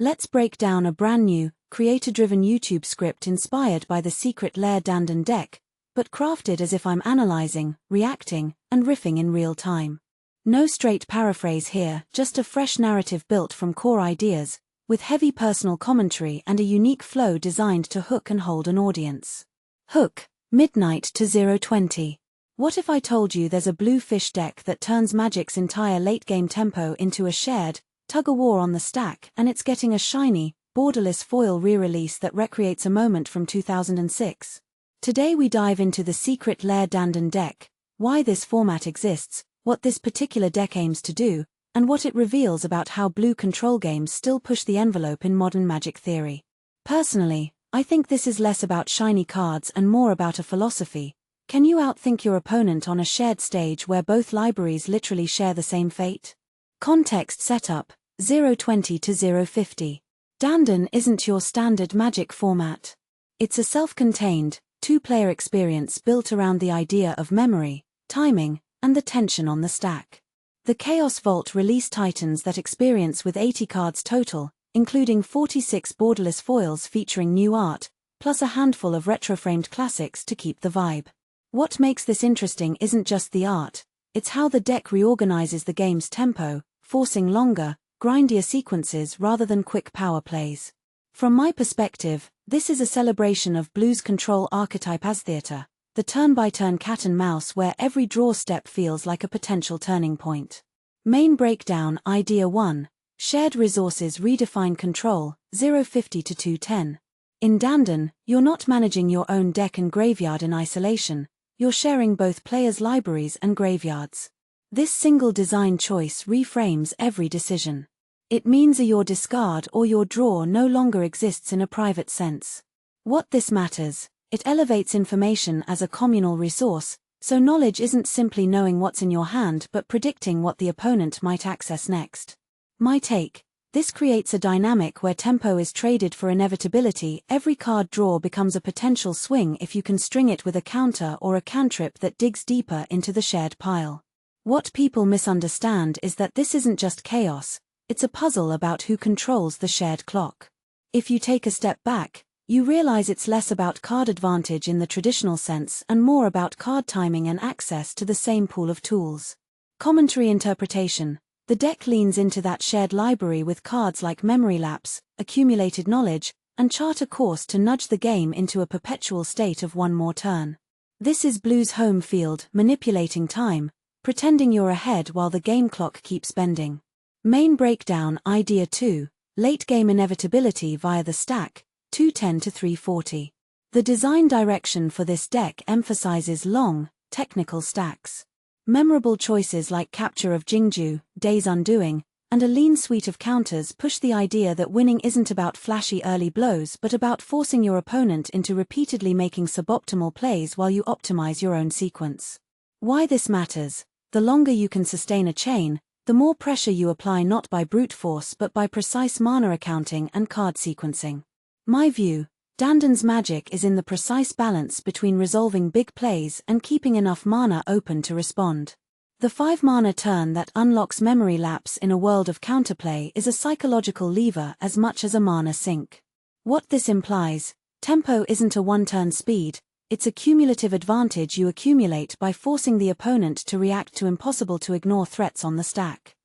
Let's break down a brand new, creator-driven YouTube script inspired by the Secret Lair Dandân Deck, but crafted as if I'm analyzing, reacting, and riffing in real time. No straight paraphrase here, just a fresh narrative built from core ideas, with heavy personal commentary and a unique flow designed to hook and hold an audience. Hook, midnight to 020. What if I told you there's a blue fish deck that turns Magic's entire late-game tempo into a shared, tug-of-war on the stack, and it's getting a shiny, borderless foil re-release that recreates a moment from 2006? Today we dive into the Secret Lair Dandân Deck, why this format exists, what this particular deck aims to do, and what it reveals about how blue control games still push the envelope in modern Magic theory. Personally, I think this is less about shiny cards and more about a philosophy. Can you outthink your opponent on a shared stage where both libraries literally share the same fate? Context setup, 020 to 050. Dandân isn't your standard Magic format. It's a self-contained, two-player experience built around the idea of memory, timing, and the tension on the stack. The Chaos Vault release titans that experience with 80 cards total, including 46 borderless foils featuring new art, plus a handful of retro-framed classics to keep the vibe. What makes this interesting isn't just the art, it's how the deck reorganizes the game's tempo, forcing longer, grindier sequences rather than quick power plays. From my perspective, this is a celebration of Blue's control archetype as theater, the turn-by-turn cat and mouse where every draw step feels like a potential turning point. Main breakdown Idea 1. Shared resources redefine control, 050 to 210. In Dandân, you're not managing your own deck and graveyard in isolation, you're sharing both players' libraries and graveyards. This single design choice reframes every decision. It means your discard or your draw no longer exists in a private sense. What this matters, it elevates information as a communal resource, so knowledge isn't simply knowing what's in your hand but predicting what the opponent might access next. My take, this creates a dynamic where tempo is traded for inevitability. Every card draw becomes a potential swing if you can string it with a counter or a cantrip that digs deeper into the shared pile. What people misunderstand is that this isn't just chaos, it's a puzzle about who controls the shared clock. If you take a step back, you realize it's less about card advantage in the traditional sense and more about card timing and access to the same pool of tools. Commentary interpretation. The deck leans into that shared library with cards like Memory Lapse, Accumulated Knowledge, and Chart a Course to nudge the game into a perpetual state of one more turn. This is Blue's home field, manipulating time, pretending you're ahead while the game clock keeps bending. Main breakdown Idea 2. Late game inevitability via the stack, 210 to 340. The design direction for this deck emphasizes long, technical stacks. Memorable choices like Capture of Jingzhou, Day's Undoing, and a lean suite of counters push the idea that winning isn't about flashy early blows but about forcing your opponent into repeatedly making suboptimal plays while you optimize your own sequence. Why this matters? The longer you can sustain a chain, the more pressure you apply not by brute force but by precise mana accounting and card sequencing. My view, Dandân's magic is in the precise balance between resolving big plays and keeping enough mana open to respond. The 5-mana turn that unlocks Memory Lapse in a world of counterplay is a psychological lever as much as a mana sink. What this implies, tempo isn't a one-turn speed, it's a cumulative advantage you accumulate by forcing the opponent to react to impossible-to-ignore threats on the stack.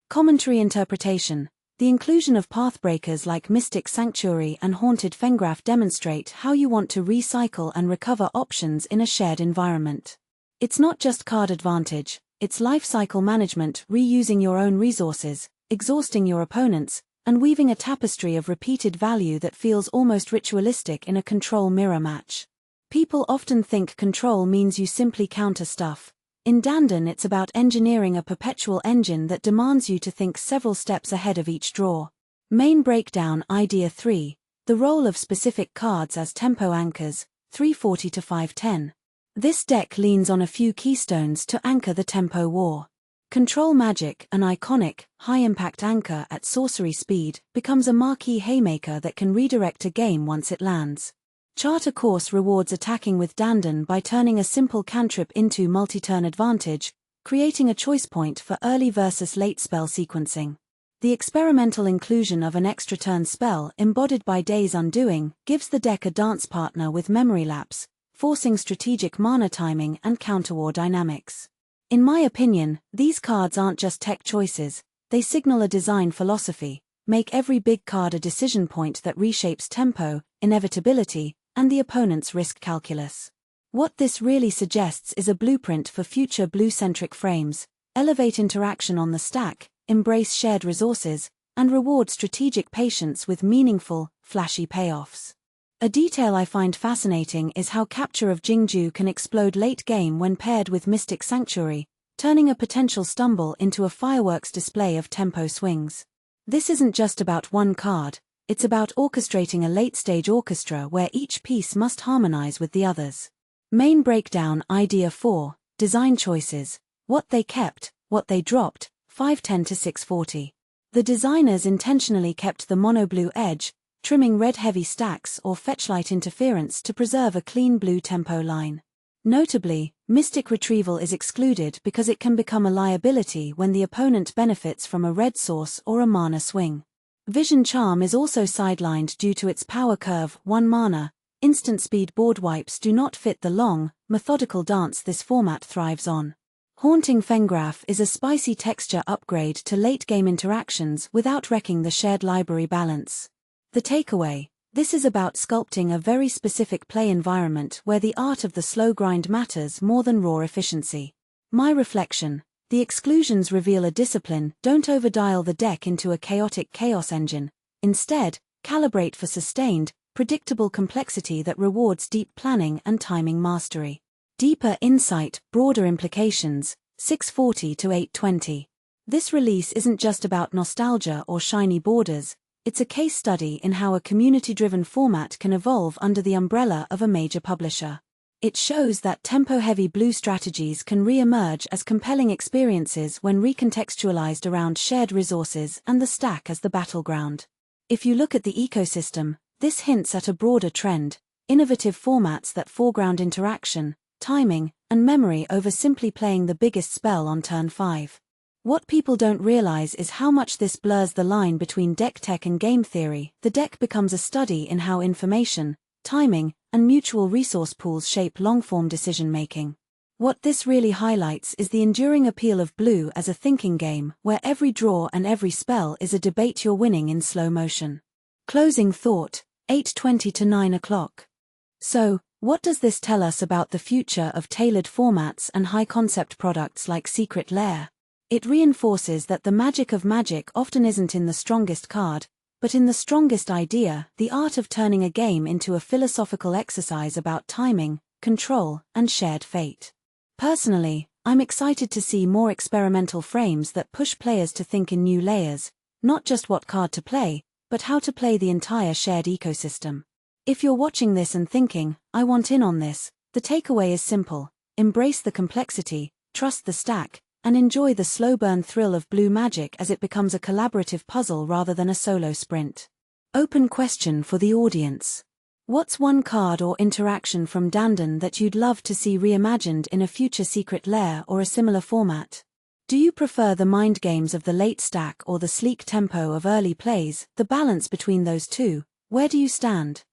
Commentary interpretation. The inclusion of pathbreakers like Mystic Sanctuary and Haunted Fengraf demonstrate how you want to recycle and recover options in a shared environment. It's not just card advantage, it's life cycle management, reusing your own resources, exhausting your opponents, and weaving a tapestry of repeated value that feels almost ritualistic in a control mirror match. People often think control means you simply counter stuff. In Dandân it's about engineering a perpetual engine that demands you to think several steps ahead of each draw. Main breakdown Idea 3. The role of specific cards as tempo anchors, 340 to 510. This deck leans on a few keystones to anchor the tempo war. Control Magic, an iconic, high-impact anchor at sorcery speed, becomes a marquee haymaker that can redirect a game once it lands. Chart a Course rewards attacking with Dandân by turning a simple cantrip into multi-turn advantage, creating a choice point for early versus late spell sequencing. The experimental inclusion of an extra turn spell embodied by Day's Undoing gives the deck a dance partner with Memory Lapse, forcing strategic mana timing and counter-war dynamics. In my opinion, these cards aren't just tech choices, they signal a design philosophy, make every big card a decision point that reshapes tempo, inevitability, and the opponent's risk calculus. What this really suggests is a blueprint for future blue-centric frames: elevate interaction on the stack, embrace shared resources, and reward strategic patience with meaningful, flashy payoffs. A detail I find fascinating is how Capture of Jingzhou can explode late game when paired with Mystic Sanctuary, turning a potential stumble into a fireworks display of tempo swings. This isn't just about one card, it's about orchestrating a late-stage orchestra where each piece must harmonize with the others. Main breakdown. Idea 4, design choices, what they kept, what they dropped, 510 to 640. The designers intentionally kept the mono-blue edge, trimming red-heavy stacks or fetchlight interference to preserve a clean blue tempo line. Notably, Mystic Retrieval is excluded because it can become a liability when the opponent benefits from a red source or a mana swing. Vision Charm is also sidelined due to its power curve, 1 mana. Instant speed board wipes do not fit the long, methodical dance this format thrives on. Haunting Fengraph is a spicy texture upgrade to late-game interactions without wrecking the shared library balance. The takeaway: this is about sculpting a very specific play environment where the art of the slow grind matters more than raw efficiency. My reflection: the exclusions reveal a discipline. Don't overdial the deck into a chaotic chaos engine. Instead, calibrate for sustained, predictable complexity that rewards deep planning and timing mastery. Deeper insight, broader implications, 640 to 820. This release isn't just about nostalgia or shiny borders. It's a case study in how a community-driven format can evolve under the umbrella of a major publisher. It shows that tempo-heavy blue strategies can re-emerge as compelling experiences when recontextualized around shared resources and the stack as the battleground. If you look at the ecosystem, this hints at a broader trend: innovative formats that foreground interaction, timing, and memory over simply playing the biggest spell on turn 5. What people don't realize is how much this blurs the line between deck tech and game theory. The deck becomes a study in how information, timing, and mutual resource pools shape long-form decision-making. What this really highlights is the enduring appeal of blue as a thinking game, where every draw and every spell is a debate you're winning in slow motion. Closing thought, 8:20 to 9 o'clock. So, what does this tell us about the future of tailored formats and high-concept products like Secret Lair? It reinforces that the magic of Magic often isn't in the strongest card, but in the strongest idea, the art of turning a game into a philosophical exercise about timing, control, and shared fate. Personally, I'm excited to see more experimental frames that push players to think in new layers, not just what card to play, but how to play the entire shared ecosystem. If you're watching this and thinking, I want in on this, the takeaway is simple: embrace the complexity, trust the stack, and enjoy the slow burn thrill of blue magic as it becomes a collaborative puzzle rather than a solo sprint. Open question for the audience. What's one card or interaction from Dandân that you'd love to see reimagined in a future Secret Lair or a similar format? Do you prefer the mind games of the late stack or the sleek tempo of early plays? The balance between those two, where do you stand?